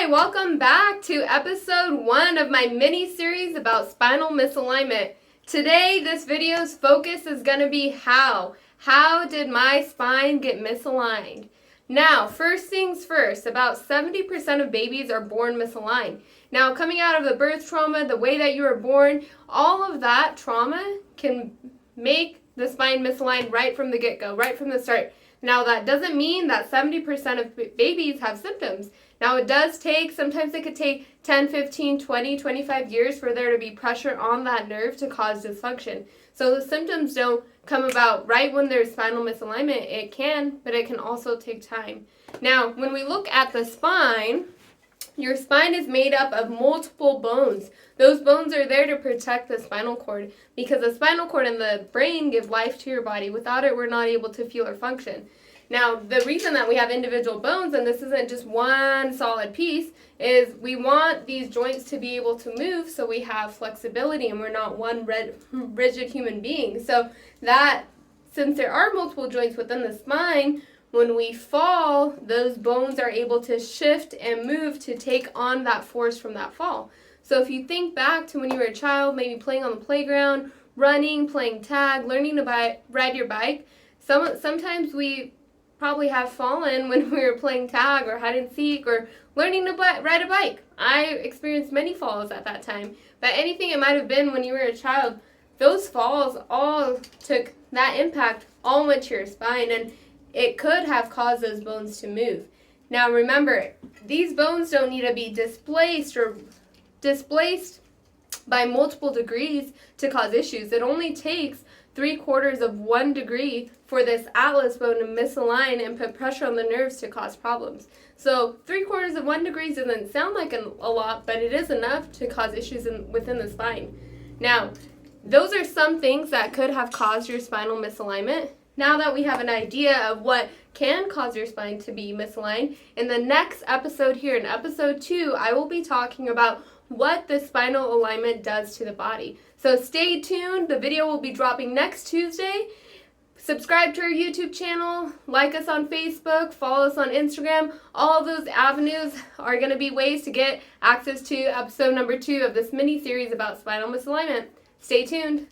Hi, welcome back to episode 1 of my mini-series about spinal misalignment. Today, this video's focus is going to be how. How did my spine get misaligned? Now, first things first, about 70% of babies are born misaligned. Now, coming out of the birth trauma, the way that you were born, all of that trauma can make the spine misaligned right from the get-go, right from the start. Now, that doesn't mean that 70% of babies have symptoms. Now, it does take, sometimes it could take 10, 15, 20, 25 years for there to be pressure on that nerve to cause dysfunction. So the symptoms don't come about right when there's spinal misalignment. It can, but it can also take time. Now, when we look at the spine, your spine is made up of multiple bones. Those bones are there to protect the spinal cord because the spinal cord and the brain give life to your body. Without it, we're not able to feel or function. Now, the reason that we have individual bones, and this isn't just one solid piece, is we want these joints to be able to move so we have flexibility and we're not one rigid human being. So that, since there are multiple joints within the spine, when we fall, those bones are able to shift and move to take on that force from that fall. So if you think back to when you were a child, maybe playing on the playground, running, playing tag, learning to ride your bike, sometimes we probably have fallen when we were playing tag or hide and seek or learning to ride a bike. I experienced many falls at that time. But anything it might have been when you were a child, those falls all took that impact, all went to your spine, and it could have caused those bones to move. Now remember, these bones don't need to be displaced by multiple degrees to cause issues. It only takes 3/4 of 1 degree for this atlas bone to misalign and put pressure on the nerves to cause problems. So 3/4 of 1 degree doesn't sound like a lot, but it is enough to cause issues within the spine. Now, those are some things that could have caused your spinal misalignment. Now that we have an idea of what can cause your spine to be misaligned, in the next episode here, in episode 2, I will be talking about what the spinal alignment does to the body. So stay tuned. The video will be dropping next Tuesday. Subscribe to our YouTube channel, like us on Facebook, follow us on Instagram. All of those avenues are going to be ways to get access to episode number 2 of this mini-series about spinal misalignment. Stay tuned.